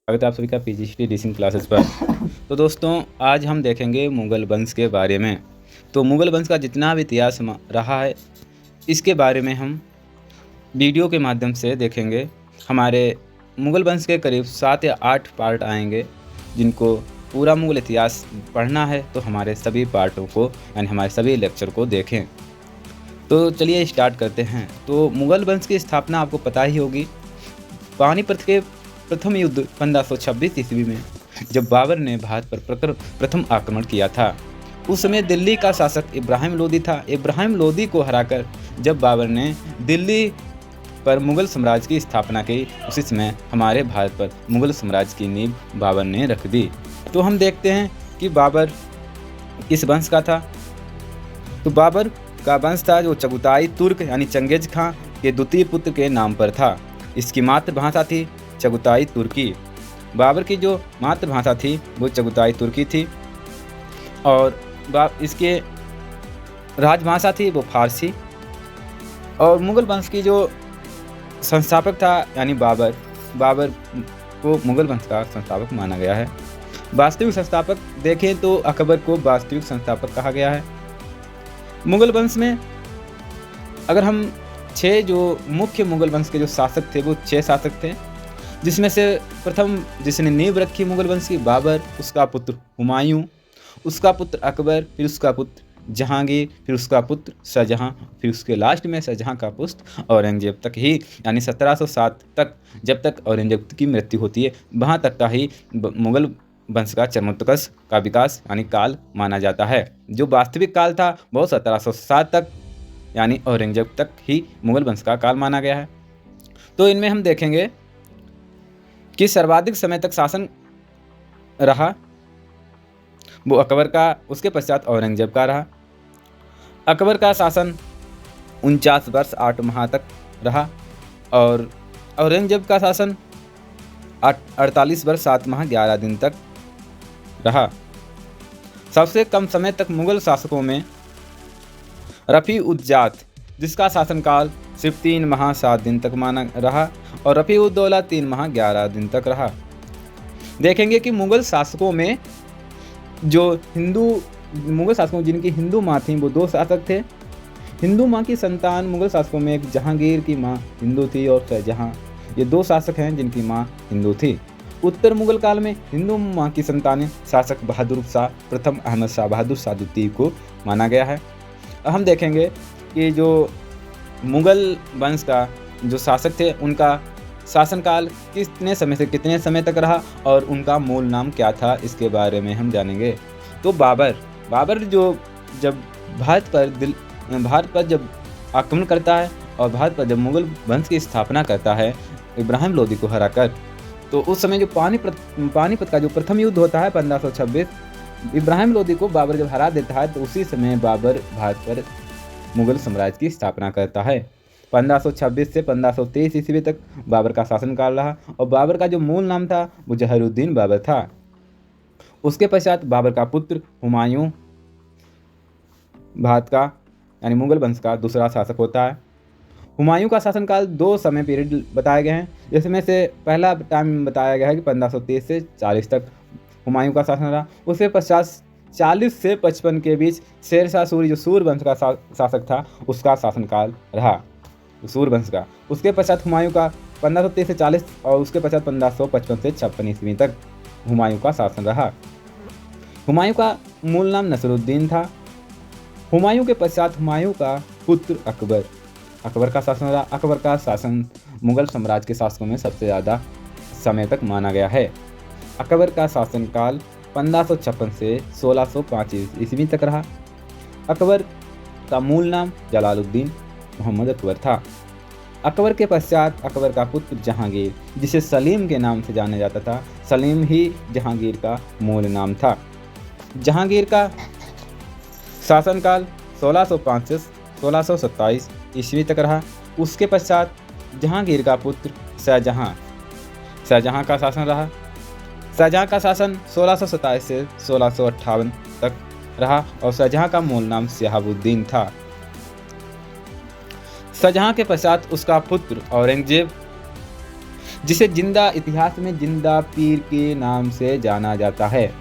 स्वागत है आप सभी का पीजीटी रीडिंग क्लासेस पर। तो दोस्तों आज हम देखेंगे मुग़ल वंश के बारे में। तो मुग़ल वंश का जितना भी इतिहास रहा है इसके बारे में हम वीडियो के माध्यम से देखेंगे। हमारे मुग़ल वंश के करीब 7 या 8 पार्ट आएंगे, जिनको पूरा मुग़ल इतिहास पढ़ना है तो हमारे सभी पार्टों को यानी हमारे सभी लेक्चर को देखें। तो चलिए स्टार्ट करते हैं। तो मुग़ल वंश की स्थापना आपको पता ही होगी। पानीपत के प्रथम युद्ध 1526 ईस्वी में जब बाबर ने भारत पर प्रथम आक्रमण किया था, उस समय दिल्ली का शासक इब्राहिम लोदी था। इब्राहिम लोदी को हराकर जब बाबर ने दिल्ली पर मुग़ल साम्राज्य की स्थापना की, उसी समय हमारे भारत पर मुग़ल साम्राज्य की नींव बाबर ने रख दी। तो हम देखते हैं कि बाबर किस वंश का था। तो बाबर का वंश था जो चगताई तुर्क यानी चंगेज खां के द्वितीय पुत्र के नाम पर था। इसकी मातृभाषा थी चगताई तुर्की। बाबर की जो मातृभाषा थी वो चगताई तुर्की थी और इसके राजभाषा थी वो फारसी। और मुग़ल वंश की जो संस्थापक था यानी बाबर को मुग़ल वंश का संस्थापक माना गया है। वास्तविक संस्थापक देखें तो अकबर को वास्तविक संस्थापक कहा गया है। मुग़ल वंश में अगर हम 6 जो मुख्य मुग़ल वंश के जो शासक थे वो 6 शासक थे, जिसमें से प्रथम जिसने नींव रखी मुग़ल वंश की बाबर, उसका पुत्र हुमायूं, उसका पुत्र अकबर, फिर उसका पुत्र जहांगीर, फिर उसका पुत्र शाहजहां, फिर उसके लास्ट में शाहजहां का पुत्र औरंगजेब तक ही यानी 1707 तक, जब तक औरंगजेब की मृत्यु होती है वहाँ तक का ही मुग़ल वंश का चरमोत्कर्ष का विकास यानी काल माना जाता है। जो वास्तविक काल था वो 1707 तक यानी औरंगजेब तक ही मुग़ल वंश का काल माना गया है। तो इनमें हम देखेंगे कि सर्वाधिक समय तक शासन रहा वो अकबर का, उसके पश्चात औरंगजेब का रहा। अकबर का शासन 49 वर्ष 8 माह तक रहा और औरंगजेब का शासन 48 वर्ष 7 माह 11 दिन तक रहा। सबसे कम समय तक मुग़ल शासकों में रफ़ी उद जात, जिसका शासनकाल सिर्फ 3 माह 7 दिन तक माना रहा, और रफ़ी उद दौला 3 माह 11 दिन तक रहा। देखेंगे कि मुग़ल शासकों में जो मुग़ल शासकों जिनकी हिंदू माँ थी वो 2 शासक थे। हिंदू माँ की संतान मुग़ल शासकों में एक जहांगीर की माँ हिंदू थी और शाहजहां, ये 2 शासक हैं जिनकी माँ हिंदू थी। उत्तर मुग़ल काल में हिंदू माँ की संतान शासक बहादुर शाह प्रथम अहमद शाह बहादुर शाह द्वितीय को माना गया है। हम देखेंगे कि जो मुग़ल वंश का जो शासक थे उनका शासनकाल कितने समय से कितने समय तक रहा और उनका मूल नाम क्या था, इसके बारे में हम जानेंगे। तो बाबर जो जब भारत पर जब आक्रमण करता है और भारत पर जब मुग़ल वंश की स्थापना करता है इब्राहिम लोदी को हराकर, तो उस समय जो पानीपत का जो प्रथम युद्ध होता है 1526, इब्राहिम लोदी को बाबर जब हरा देता है तो उसी समय बाबर भारत पर मुग़ल साम्राज्य की स्थापना करता है। 1526 से 1523 ईस्वी तक बाबर का शासनकाल रहा और बाबर का जो मूल नाम था वो जहरुद्दीन बाबर था। उसके पश्चात बाबर का पुत्र हुमायूं भारत का यानी मुग़ल वंश का दूसरा शासक होता है। हुमायूं का शासनकाल 2 समय पीरियड बताए गए हैं, जिसमें से पहला टाइम बताया गया है कि 1523 से 40 तक हुमायूं का शासन रहा। उसके पश्चात 40 से 55 के बीच शेरशाह सूरी जो सूर वंश का शासक था उसका शासनकाल रहा, सूर वंश का। उसके पश्चात हुमायूं का 1523 से 40 और उसके पश्चात 1555 से 56 ईस्वी तक हुमायूं का शासन रहा। हुमायूं का मूल नाम नसरुद्दीन था। हुमायूं के पश्चात हुमायूं का पुत्र अकबर का शासन रहा। अकबर का शासन मुग़ल साम्राज्य के शासकों में सबसे ज़्यादा समय तक माना गया है। अकबर का शासनकाल 1556 से 1605 ईस्वी तक रहा। अकबर का मूल नाम जलालुद्दीन मोहम्मद अकबर था। अकबर के पश्चात अकबर का पुत्र जहांगीर, जिसे सलीम के नाम से जाना जाता था, सलीम ही जहांगीर का मूल नाम था। जहांगीर का शासनकाल 1605 से 1627 ईस्वी तक रहा। उसके पश्चात जहांगीर का पुत्र शाहजहां का शासन रहा। शाहजहां का शासन 1627 से 1658 तक रहा और शाहजहां का मूल नाम शहाबुद्दीन था। शाहजहां के पश्चात उसका पुत्र औरंगजेब जिसे जिंदा इतिहास में जिंदा पीर के नाम से जाना जाता है।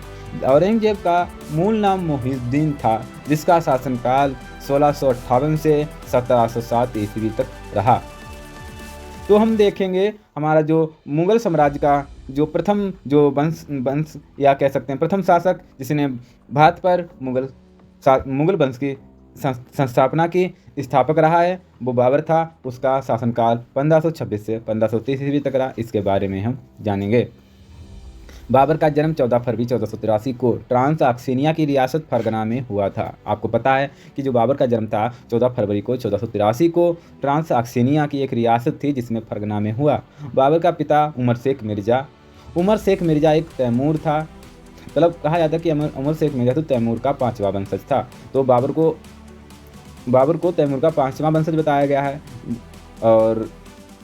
औरंगजेब का मूल नाम मुहिउद्दीन था, जिसका शासनकाल 1658 से 1707 ईस्वी तक रहा। तो हम देखेंगे हमारा जो मुगल साम्राज्य का जो प्रथम जो वंश या कह सकते हैं प्रथम शासक जिसने भारत पर मुगल वंश की संस्थापना की स्थापक रहा है, वो बाबर था। उसका शासनकाल 1526 से 1530 ईस्वी तक रहा। इसके बारे में हम जानेंगे। बाबर का जन्म 14 फरवरी 1483 को ट्रांसआक्सिनिया की रियासत फरगना में हुआ था। आपको पता है कि जो बाबर का जन्म था 14 फरवरी को 1483 को ट्रांसआक्सिनिया की एक रियासत थी जिसमें फरगना में हुआ। बाबर का पिता उमर शेख मिर्जा एक तैमूर था। मतलब कहा जाता है कि उमर शेख मिर्जा तो तैमूर का 5वां वंशज था। तो बाबर को तैमूर का 5वां वंशज बताया गया है। और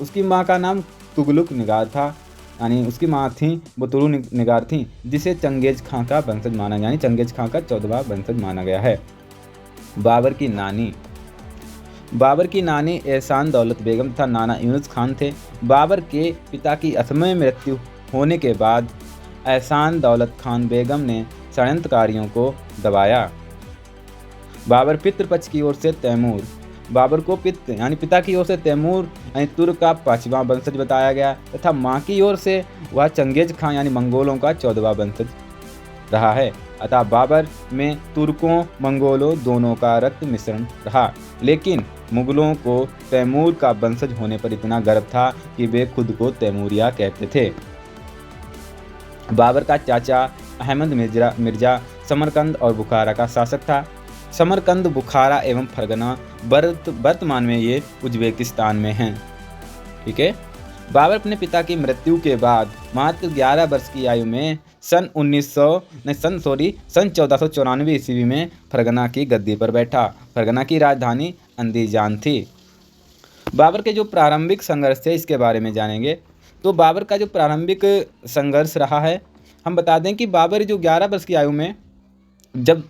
उसकी माँ का नाम तुगलक निगार था, यानी उसकी माँ थी वो तुरु निगार थी, जिसे चंगेज खां का वंशज माना, यानी चंगेज खां का 14वां वंशज माना गया है। बाबर की नानी एहसान दौलत बेगम तथा नाना यूनुस खान थे। बाबर के पिता की असमय मृत्यु होने के बाद एहसान दौलत खान बेगम ने षड्यंत्रकारियों को दबाया। बाबर पितृपक्ष की ओर से तैमूर, बाबर को पिता की ओर से तैमूर यानी तुर्क का 5वां वंशज बताया गया तथा माँ की ओर से वह चंगेज खां यानी मंगोलों का 14वां वंशज रहा है। अतः बाबर में तुर्कों मंगोलों दोनों का रक्त मिश्रण रहा, लेकिन मुगलों को तैमूर का वंशज होने पर इतना गर्व था कि वे खुद को तैमूरिया कहते थे। बाबर का चाचा अहमद मिर्जा समरकंद और बुखारा का शासक था। समरकंद, बुखारा एवं फरगना वर्तमान में ये उज्बेकिस्तान में हैं। ठीक है। बाबर अपने पिता की मृत्यु के बाद मात्र 11 वर्ष की आयु में सन 1494 ईस्वी में फरगना की गद्दी पर बैठा। फरगना की राजधानी अंदीजान थी। बाबर के जो प्रारंभिक संघर्ष थे इसके बारे में जानेंगे। तो बाबर का जो प्रारंभिक संघर्ष रहा है, हम बता दें कि बाबर जो 11 वर्ष की आयु में जब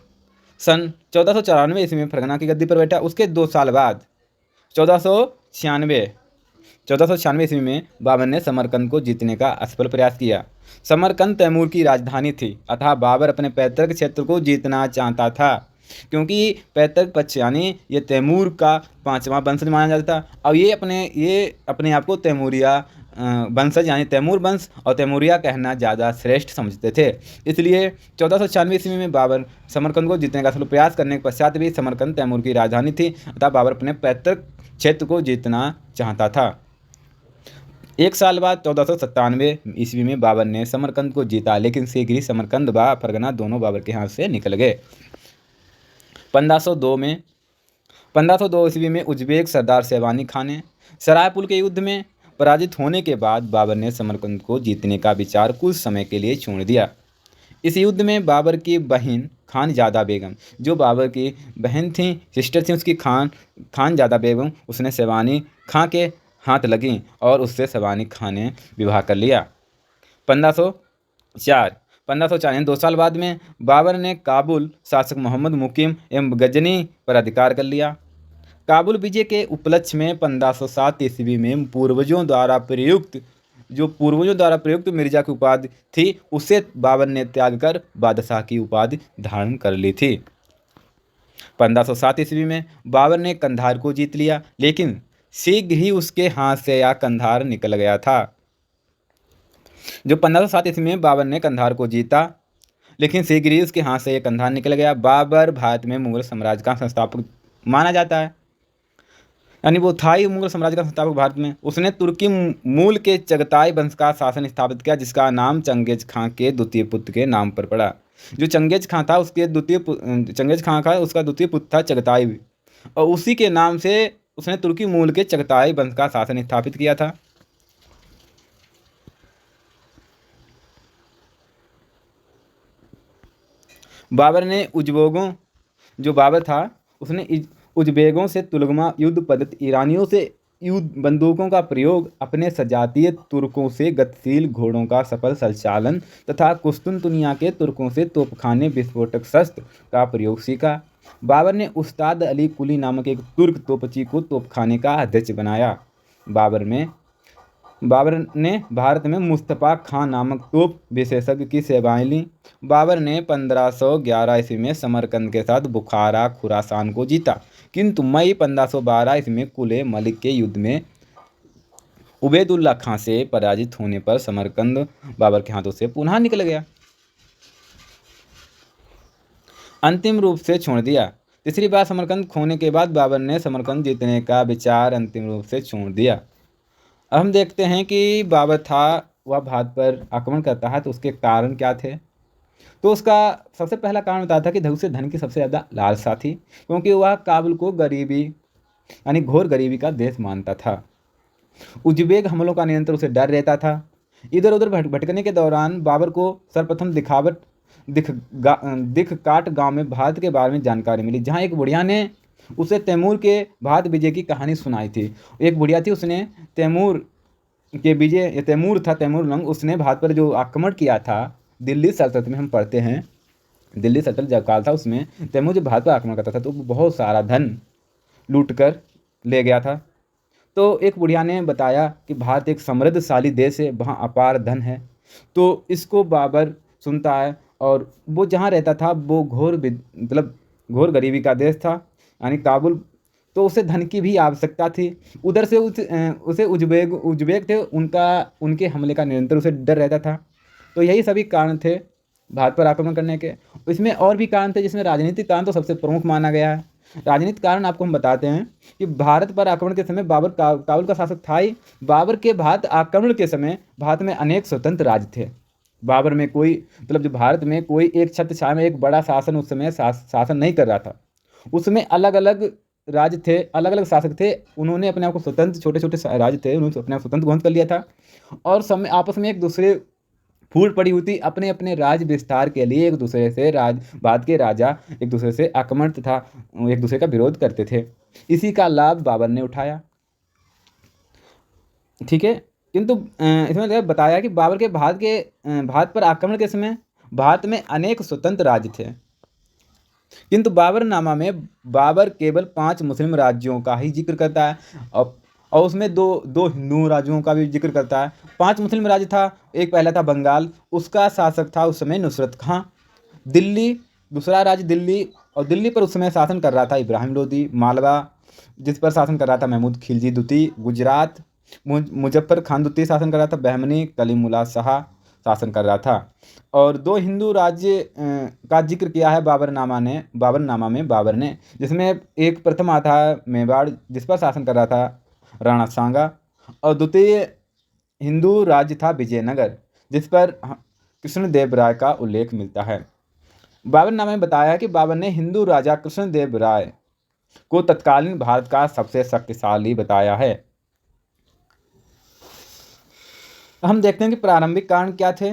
सन 1494 ईस्वी में फरगना की गद्दी पर बैठा, उसके 2 साल बाद 1496 ईस्वी में बाबर ने समरकंद को जीतने का असफल प्रयास किया। समरकंद तैमूर की राजधानी थी, अतः बाबर अपने पैतृक क्षेत्र को जीतना चाहता था, क्योंकि पैतृक पक्ष यानी ये तैमूर का 5वां वंशज माना जाता था। और ये अपने आप को तैमूरिया वंशज यानी तैमूर वंश और तैमूरिया कहना ज़्यादा श्रेष्ठ समझते थे। इसलिए 1496 ईस्वी में बाबर समरकंद को जीतने का असफल प्रयास करने के पश्चात भी समरकंद तैमूर की राजधानी थी, अतः बाबर अपने पैतृक क्षेत्र को जीतना चाहता था। 1 साल बाद 1497 ईस्वी में बाबर ने समरकंद को जीता, लेकिन शीघ्र ही समरकंद व फरगना दोनों बाबर के हाथ से निकल गए। 1502 ईस्वी में उज्बेक सरदार शेरवानी खान ने सरायपुर के युद्ध में पराजित होने के बाद बाबर ने समरकंद को जीतने का विचार कुछ समय के लिए छोड़ दिया। इस युद्ध में बाबर की बहन खानजादा बेगम, जो बाबर की बहन थी, सिस्टर थी उसकी खानजादा बेगम, उसने शेरवानी खां के हाथ लगी और उससे शेरवानी खां ने विवाह कर लिया। 1504 यानी 2 साल बाद में बाबर ने काबुल शासक मोहम्मद मुकीम एवं गजनी पर अधिकार कर लिया। काबुल विजय के उपलक्ष्य में 1507 ईस्वी में पूर्वजों द्वारा प्रयुक्त मिर्जा की उपाधि थी, उसे बाबर ने त्याग कर बादशाह की उपाधि धारण कर ली थी। 1507 ईस्वी में बाबर ने कंधार को जीत लिया, लेकिन शीघ्र ही उसके हाथ से यह कंधार निकल गया था। जो 1507 ईस्वी में बाबर ने कंधार को जीता, लेकिन शीघ्र ही उसके हाथ से यह कंधार निकल गया। बाबर भारत में मुगल साम्राज्य का संस्थापक माना जाता है, यानी वो था ही मुगल साम्राज्य का संस्थापक भारत में। उसने तुर्की मूल के चगताई वंश का शासन स्थापित किया, जिसका नाम चंगेज खां के द्वितीय पुत्र के नाम पर पड़ा। जो चंगेज खां था उसका द्वितीय पुत्र था चगताई, और उसी के नाम से उसने तुर्की मूल के चगताई वंश का शासन स्थापित किया था। बाबर ने उज्बेकों से तुलगमा युद्ध पद्धति, ईरानियों से युद्ध बंदूकों का प्रयोग, अपने सजातीय तुर्कों से गतिशील घोड़ों का सफल संचालन तथा कुस्तुनतुनिया के तुर्कों से तोपखाने विस्फोटक शस्त्र का प्रयोग सीखा। बाबर ने उस्ताद अली कुली नामक एक तुर्क तोपची को तोपखाने का अध्यक्ष बनाया। बाबर बाबर ने भारत में मुस्तफ़ा खां नामक तोप विशेषज्ञ की सेवाएं लीं। बाबर ने 1511 ईस्वी में समरकंद के साथ बुखारा खुरासान को जीता, किंतु मई 1512 ईस्वी में कुले मलिक के युद्ध में उबैदुल्ला खां से पराजित होने पर समरकंद बाबर के हाथों से पुनः निकल गया, अंतिम रूप से छोड़ दिया। तीसरी बार समरकंद खोने के बाद बाबर ने समरकंद जीतने का विचार अंतिम रूप से छोड़ दिया। अब हम देखते हैं कि बाबर था वह भारत पर आक्रमण करता है तो उसके कारण क्या थे। तो उसका सबसे पहला कारण बताया था कि उसे धन की सबसे ज़्यादा लालसा थी, क्योंकि वह काबुल को गरीबी यानी घोर गरीबी का देश मानता था। उज्बेक हमलों का निरंतर उसे डर रहता था। इधर उधर भटकने के दौरान बाबर को सर्वप्रथम दिख काट गांव में भारत के बारे में जानकारी मिली, जहां एक बुढ़िया ने उसे तैमूर के भारत विजय की कहानी सुनाई थी। एक बुढ़िया थी, उसने तैमूर के विजय, तैमूर था तैमूर लंग, उसने भारत पर जो आक्रमण किया था दिल्ली सल्तनत में, हम पढ़ते हैं दिल्ली सल्तनत जब काल था उसमें तैमूर जो भारत पर आक्रमण करता था तो बहुत सारा धन लूट कर ले गया था। तो एक बुढ़िया ने बताया कि भारत एक समृद्धशाली देश है, वहाँ अपार धन है। तो इसको बाबर सुनता है और वो जहाँ रहता था वो मतलब घोर गरीबी का देश था यानी काबुल। तो उसे धन की भी आवश्यकता थी। उधर से उसे उज्बेक थे, उनके हमले का निरंतर उसे डर रहता था। तो यही सभी कारण थे भारत पर आक्रमण करने के। इसमें और भी कारण थे, जिसमें राजनीतिक कारण तो सबसे प्रमुख माना गया है। राजनीतिक कारण आपको हम बताते हैं कि भारत पर आक्रमण के समय बाबर काबुल का शासक था ही। बाबर के भारत आक्रमण के समय भारत में अनेक स्वतंत्र राज्य थे। बाबर में कोई मतलब जो भारत में कोई एक छत्र छाया में एक बड़ा शासन उस समय शासन नहीं कर रहा था। उसमें अलग अलग राज्य थे, अलग अलग शासक थे। उन्होंने अपने आप को स्वतंत्र, छोटे छोटे राज्य थे, उन्होंने अपने आप स्वतंत्र घोषित कर लिया था और समय आपस में एक दूसरे फूट पड़ी हुई थी। अपने अपने राज्य विस्तार के लिए एक दूसरे से भारत के राजा एक दूसरे से आक्रमण तथा एक दूसरे का विरोध करते थे। इसी का लाभ बाबर ने उठाया। ठीक है, किंतु इसमें बताया कि बाबर के भारत पर आक्रमण के समय भारत में अनेक स्वतंत्र राज्य थे, किंतु बाबरनामा में बाबर केवल 5 मुस्लिम राज्यों का ही जिक्र करता है और उसमें दो हिंदू राज्यों का भी जिक्र करता है। 5 मुस्लिम राज्य था। एक पहला था बंगाल, उसका शासक था उस समय नुसरत खां। दिल्ली दूसरा राज्य दिल्ली, और दिल्ली पर उस समय शासन कर रहा था इब्राहिम लोदी। मालवा जिस पर शासन कर रहा था महमूद खिलजी द्वितीय। गुजरात मुजफ्फर खान द्वितीय शासन कर रहा था। बहमनी कलीमुल्ला शाह शासन कर रहा था। और 2 हिंदू राज्य का जिक्र किया है बाबरनामा में बाबर ने, जिसमें एक प्रथम आता है मेवाड़ जिस पर शासन कर रहा था राणा सांगा, और द्वितीय हिंदू राज्य था विजयनगर जिस पर कृष्णदेव राय का उल्लेख मिलता है। बाबरनामा में बताया कि बाबर ने हिंदू राजा कृष्णदेव राय को तत्कालीन भारत का सबसे शक्तिशाली बताया है। हम देखते हैं कि प्रारंभिक कारण क्या थे।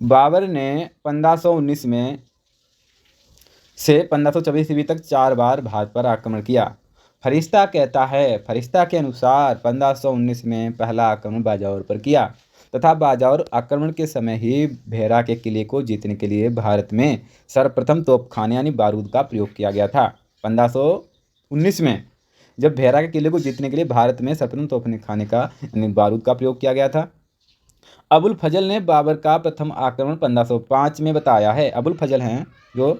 बाबर ने 1519 में से 1524 ईस्वी तक 4 बार भारत पर आक्रमण किया। फरिश्ता के अनुसार 1519 में पहला आक्रमण बाजावर पर किया तथा बाजावर आक्रमण के समय ही भेरा के किले को जीतने के लिए भारत में सर्वप्रथम तोपखाने यानी बारूद का प्रयोग किया गया था। 1519 में जब भेरा के किले को जीतने के लिए भारत में सर्वप्रथम तोपखाने का यानी बारूद का प्रयोग किया गया था। अबुल फजल ने बाबर का प्रथम आक्रमण 1505 में बताया है। अबुल फजल हैं जो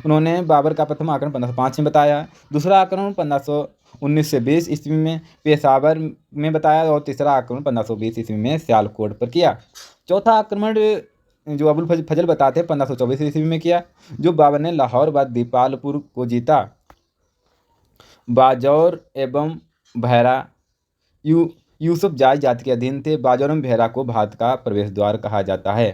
उन्होंने बाबर का प्रथम आक्रमण 1505 में बताया। दूसरा आक्रमण 1519 से 20 ईस्वी में पेशावर में बताया और तीसरा आक्रमण 1520 ईस्वी में सियालकोट पर किया। चौथा आक्रमण जो अबुल फजल बताते हैं 1524 ईस्वी में किया, जो बाबर ने लाहौर व दीपालपुर को जीता। बाजौर एवं भैरा यूसुफ जाट जाति के अधीन थे। बाजौर एवं भैरा को भारत का प्रवेश द्वार कहा जाता है।